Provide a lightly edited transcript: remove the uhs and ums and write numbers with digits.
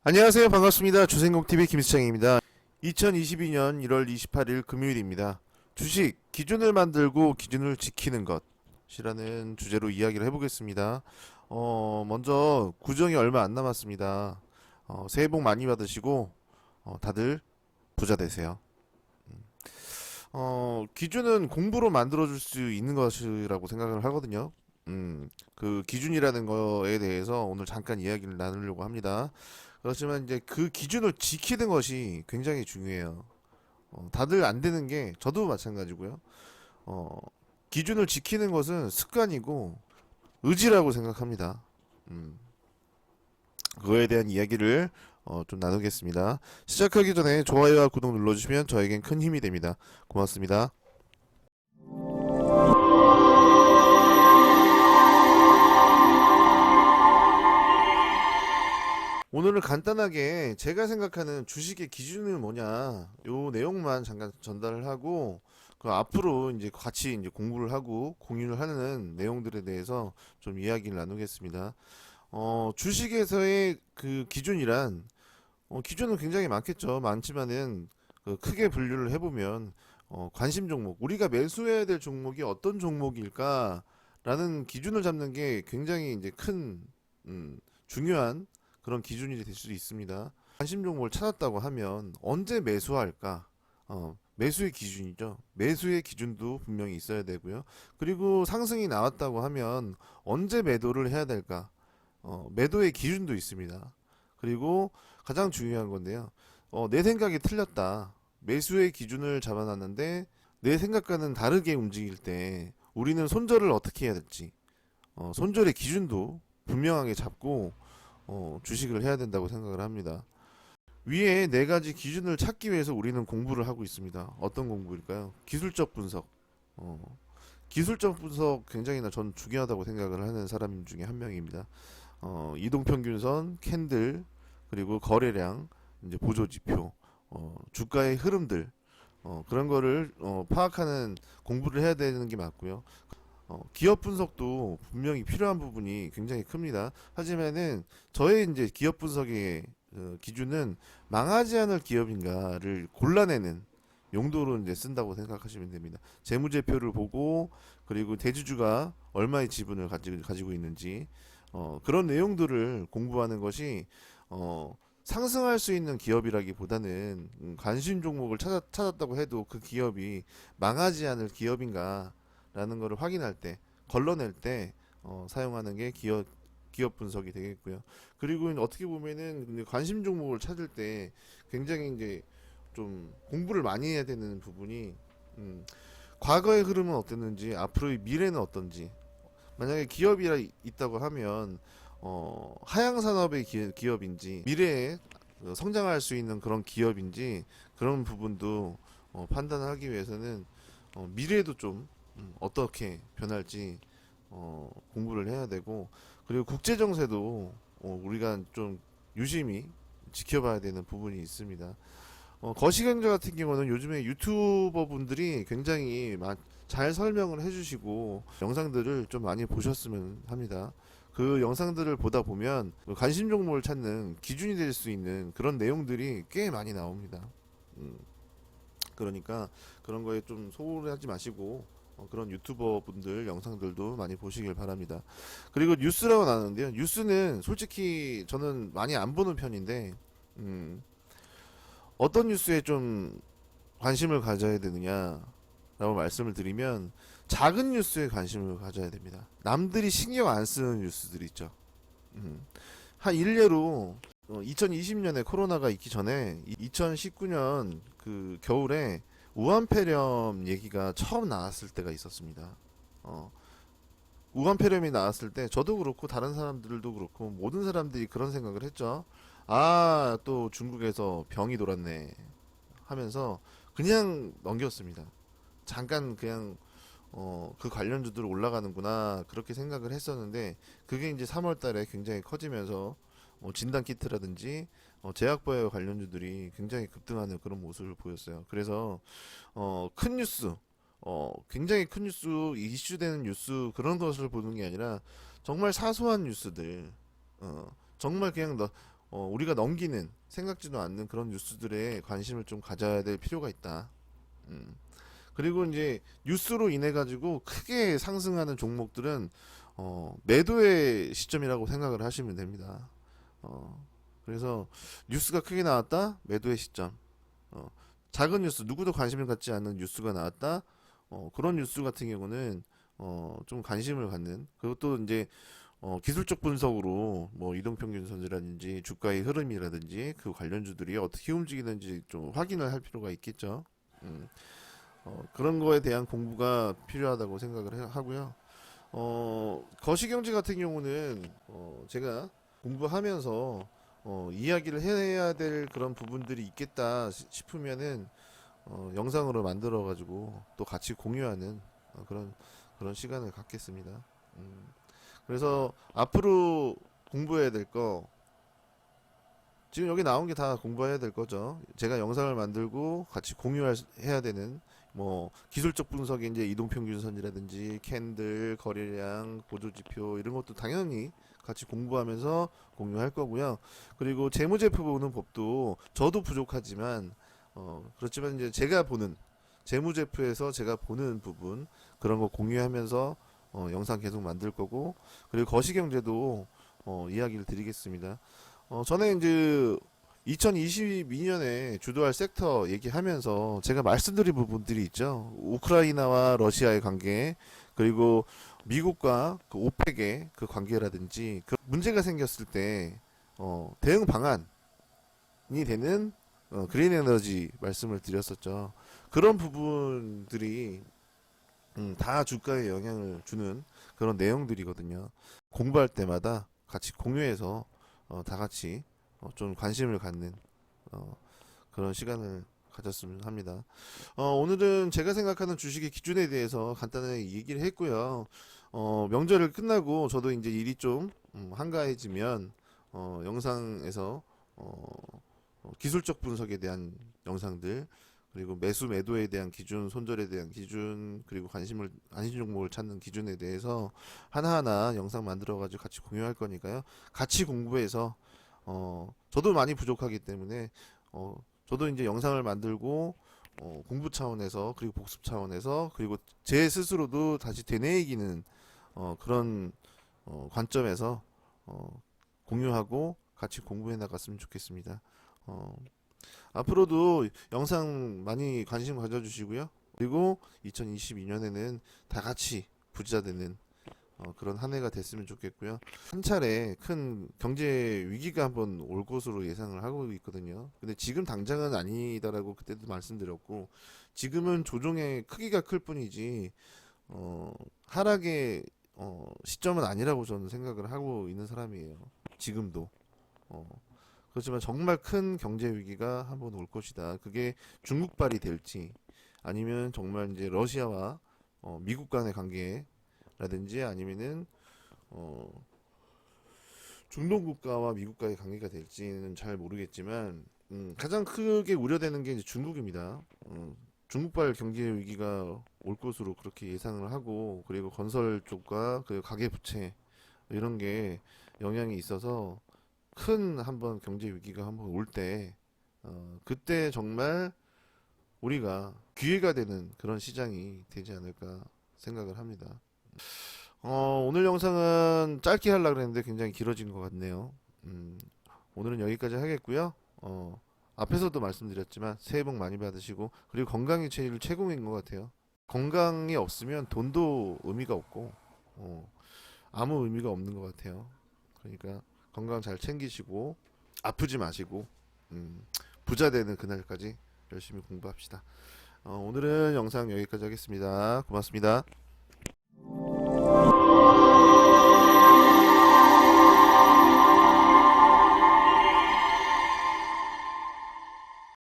안녕하세요. 반갑습니다. 주생공TV 김수창입니다. 2022년 1월 28일 금요일입니다. 주식 기준을 만들고 기준을 지키는 것이라는 주제로 이야기를 해보겠습니다. 먼저 구정이 얼마 안 남았습니다. 새해 복 많이 받으시고 다들 부자 되세요. 기준은 공부로 만들어줄 수 있는 것이라고 생각을 하거든요. 그 기준이라는 거에 대해서 오늘 잠깐 이야기를 나누려고 합니다. 그렇지만 이제 그 기준을 지키는 것이 굉장히 중요해요. 다들 안 되는 게 저도 마찬가지고요. 어, 기준을 지키는 것은 습관이고 의지라고 생각합니다. 음, 그거에 대한 이야기를 좀 나누겠습니다. 시작하기 전에 좋아요와 구독 눌러주시면 저에겐 큰 힘이 됩니다. 고맙습니다. 오늘은 간단하게 제가 생각하는 주식의 기준은 뭐냐 요 내용만 잠깐 전달을 하고 그 앞으로 이제 같이 이제 공부를 하고 공유를 하는 내용들에 대해서 좀 이야기를 나누겠습니다. 주식에서의 그 기준이란 기준은 굉장히 많겠죠. 많지만은 그 크게 분류를 해보면 관심 종목 우리가 매수해야 될 종목이 어떤 종목일까라는 기준을 잡는 게 굉장히 이제 큰 중요한 그런 기준이 될 수 있습니다. 관심 종목을 찾았다고 하면 언제 매수할까? 매수의 기준이죠. 매수의 기준도 분명히 있어야 되고요. 그리고 상승이 나왔다고 하면 언제 매도를 해야 될까? 매도의 기준도 있습니다. 그리고 가장 중요한 건데요. 내 생각이 틀렸다. 매수의 기준을 잡아놨는데 내 생각과는 다르게 움직일 때 우리는 손절을 어떻게 해야 될지 손절의 기준도 분명하게 잡고 주식을 해야 된다고 생각을 합니다. 위에 네 가지 기준을 찾기 위해서 우리는 공부를 하고 있습니다. 어떤 공부일까요? 기술적 분석. 기술적 분석 굉장히 전 중요하다고 생각을 하는 사람 중에 한 명입니다. 이동평균선, 캔들, 그리고 거래량, 이제 보조지표, 주가의 흐름들, 그런 거를 파악하는 공부를 해야 되는 게 맞고요. 기업 분석도 분명히 필요한 부분이 굉장히 큽니다. 하지만은 저의 이제 기업 분석의 기준은 망하지 않을 기업인가를 골라내는 용도로 이제 쓴다고 생각하시면 됩니다. 재무제표를 보고 그리고 대주주가 얼마의 지분을 가지고 있는지 그런 내용들을 공부하는 것이 상승할 수 있는 기업이라기보다는 관심 종목을 찾았다고 해도 그 기업이 망하지 않을 기업인가 라는 것을 확인할 때 걸러낼 때 사용하는 게 기업 분석이 되겠고요. 그리고 어떻게 보면은 관심 종목을 찾을 때 굉장히 이제 좀 공부를 많이 해야 되는 부분이 과거의 흐름은 어땠는지 앞으로의 미래는 어떤지 만약에 기업이 있다고 하면 하향 산업의 기업인지 미래에 성장할 수 있는 그런 기업인지 그런 부분도 판단하기 위해서는 미래에도 좀 어떻게 변할지 공부를 해야 되고 그리고 국제 정세도 우리가 좀 유심히 지켜봐야 되는 부분이 있습니다. 거시경제 같은 경우는 요즘에 유튜버 분들이 굉장히 잘 설명을 해주시고 영상들을 좀 많이 보셨으면 합니다. 그 영상들을 보다 보면 관심 종목을 찾는 기준이 될 수 있는 그런 내용들이 꽤 많이 나옵니다. 음, 그러니까 그런 거에 좀 소홀하지 마시고 그런 유튜버 분들 영상들도 많이 보시길 바랍니다. 그리고 뉴스라고 나누는데요. 뉴스는 솔직히 저는 많이 안 보는 편인데 어떤 뉴스에 좀 관심을 가져야 되느냐라고 말씀을 드리면 작은 뉴스에 관심을 가져야 됩니다. 남들이 신경 안 쓰는 뉴스들 있죠. 한 일례로 2020년에 코로나가 있기 전에 2019년 그 겨울에 우한폐렴 얘기가 처음 나왔을 때가 있었습니다. 우한폐렴이 나왔을 때 저도 그렇고 다른 사람들도 그렇고 모든 사람들이 그런 생각을 했죠. 아, 또 중국에서 병이 돌았네 하면서 그냥 넘겼습니다. 잠깐 그냥 그 관련주들 올라가는구나 그렇게 생각을 했었는데 그게 이제 3월 달에 굉장히 커지면서 진단 키트라든지 제약바이오 관련주들이 굉장히 급등하는 그런 모습을 보였어요. 그래서 큰 뉴스, 굉장히 큰 뉴스, 이슈되는 뉴스 그런 것을 보는 게 아니라 정말 사소한 뉴스들, 정말 그냥 우리가 넘기는 생각지도 않는 그런 뉴스들에 관심을 좀 가져야 될 필요가 있다. 음. 그리고 이제 뉴스로 인해 가지고 크게 상승하는 종목들은 매도의 시점이라고 생각을 하시면 됩니다. 그래서 뉴스가 크게 나왔다, 매도의 시점. 어, 작은 뉴스, 누구도 관심을 갖지 않는 뉴스가 나왔다. 그런 뉴스 같은 경우는 좀 관심을 갖는. 그것도 이제 기술적 분석으로 뭐 이동평균선이라든지 주가의 흐름이라든지 그 관련주들이 어떻게 움직이는지 좀 확인을 할 필요가 있겠죠. 음, 그런 거에 대한 공부가 필요하다고 생각을 하고요. 거시경제 같은 경우는 제가 공부하면서 이야기를 해야 될 그런 부분들이 있겠다 싶으면은 영상으로 만들어 가지고 또 같이 공유하는 그런 시간을 갖겠습니다. 그래서 앞으로 공부해야 될 거, 지금 여기 나온 게 다 공부해야 될 거죠. 제가 영상을 만들고 같이 공유해야 되는 뭐 기술적 분석이 이제 이동평균선이라든지 캔들, 거래량, 보조지표 이런 것도 당연히 같이 공부하면서 공유할 거고요. 그리고 재무제표 보는 법도 저도 부족하지만 그렇지만 이제 제가 보는 재무제표에서 제가 보는 부분 그런 거 공유하면서 영상 계속 만들 거고, 그리고 거시경제도 이야기를 드리겠습니다. 전에 이제 2022년에 주도할 섹터 얘기하면서 제가 말씀드린 부분들이 있죠. 우크라이나와 러시아의 관계, 그리고 미국과 그 오펙의 그 관계라든지 그 문제가 생겼을 때 대응 방안이 되는 그린 에너지 말씀을 드렸었죠. 그런 부분들이 다 주가에 영향을 주는 그런 내용들이거든요. 공부할 때마다 같이 공유해서 다 같이 좀 관심을 갖는 그런 시간을 가졌으면 합니다. 오늘은 제가 생각하는 주식의 기준에 대해서 간단하게 얘기를 했고요. 명절을 끝나고 저도 이제 일이 좀 한가해지면 영상에서 기술적 분석에 대한 영상들, 그리고 매수 매도에 대한 기준, 손절에 대한 기준, 그리고 관심 종목을 찾는 기준에 대해서 하나하나 영상 만들어 가지고 같이 공유할 거니까요. 같이 공부해서 저도 많이 부족하기 때문에 저도 이제 영상을 만들고 공부 차원에서, 그리고 복습 차원에서, 그리고 제 스스로도 다시 되뇌이기는 그런 관점에서 공유하고 같이 공부해 나갔으면 좋겠습니다. 앞으로도 영상 많이 관심 가져주시고요. 그리고 2022년에는 다 같이 부자 되는 그런 한 해가 됐으면 좋겠고요. 한 차례 큰 경제 위기가 한번 올 것으로 예상을 하고 있거든요. 근데 지금 당장은 아니다라고 그때도 말씀드렸고, 지금은 조정의 크기가 클 뿐이지 하락의 시점은 아니라고 저는 생각을 하고 있는 사람이에요. 지금도. 그렇지만 정말 큰 경제 위기가 한번 올 것이다. 그게 중국발이 될지, 아니면 정말 이제 러시아와 미국 간의 관계라든지, 아니면은 중동 국가와 미국과의 관계가 될지는 잘 모르겠지만 가장 크게 우려되는 게 이제 중국입니다. 중국발 경제 위기가 올 것으로 그렇게 예상을 하고, 그리고 건설 쪽과 그 가계부채 이런 게 영향이 있어서 큰 한번 경제 위기가 한번 올 때 그때 정말 우리가 기회가 되는 그런 시장이 되지 않을까 생각을 합니다. 오늘 영상은 짧게 하려고 했는데 굉장히 길어진 것 같네요. 오늘은 여기까지 하겠고요. 앞에서도 말씀드렸지만 새해 복 많이 받으시고, 그리고 건강이 제일 최고인 것 같아요. 건강이 없으면 돈도 의미가 없고 아무 의미가 없는 것 같아요. 그러니까 건강 잘 챙기시고 아프지 마시고 부자 되는 그날까지 열심히 공부합시다. 오늘은 영상 여기까지 하겠습니다. 고맙습니다.